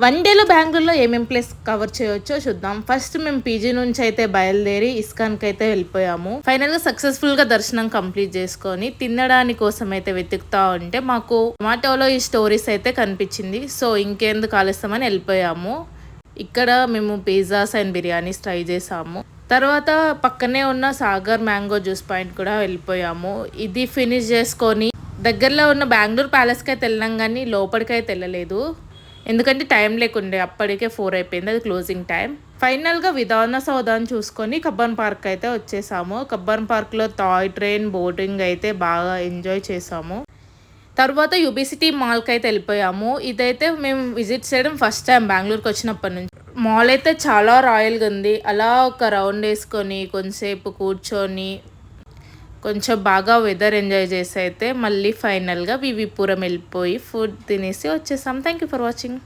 One డేలో బెంగుళూరులో ఏమేమి ప్లేస్ కవర్ చేయొచ్చో చూద్దాం. ఫస్ట్ మేము పీజీ నుంచి అయితే బయలుదేరి ఇస్కాన్కి అయితే వెళ్ళిపోయాము. ఫైనల్గా సక్సెస్ఫుల్గా దర్శనం కంప్లీట్ చేసుకొని తినడానికి కోసం అయితే వెతుకుతా ఉంటే మాకు టొమాటోలో ఈ స్టోరీస్ అయితే కనిపించింది. సో ఇంకెందుకు ఆలస్యమని వెళ్ళిపోయాము. ఇక్కడ మేము పిజ్జాస్ అండ్ బిర్యానీస్ ట్రై చేసాము. తర్వాత పక్కనే ఉన్న సాగర్ మ్యాంగో జ్యూస్ పాయింట్ కూడా వెళ్ళిపోయాము. ఇది ఫినిష్ చేసుకొని దగ్గరలో ఉన్న బెంగళూరు ప్యాలెస్కి అయితే వెళ్ళినాం, కానీ లోపలికైతే వెళ్ళలేదు. ఎందుకంటే టైం లేకుండే, అప్పటికే 4 అయిపోయింది, అది క్లోజింగ్ టైం. ఫైనల్గా విధాన సౌదాన్ని చూసుకొని కబ్బన్ పార్క్ అయితే వచ్చేసాము. కబ్బన్ పార్క్లో టాయ్ ట్రైన్ బోటింగ్ అయితే బాగా ఎంజాయ్ చేసాము. తర్వాత యూబీసిటీ మాల్కి అయితే వెళ్ళిపోయాము. ఇదైతే మేము విజిట్ చేయడం ఫస్ట్ టైం బెంగళూరుకి వచ్చినప్పటి నుంచి. మాల్ అయితే చాలా రాయల్గా ఉంది. అలా ఒక రౌండ్ వేసుకొని కొంచెంసేపు కూర్చొని కొంచెం బాగా వెదర్ ఎంజాయ్ చేసి అయితే మళ్ళీ ఫైనల్గా వివిపురం వెళ్ళిపోయి ఫుడ్ తినేసి వచ్చేసాం. Thank you for watching.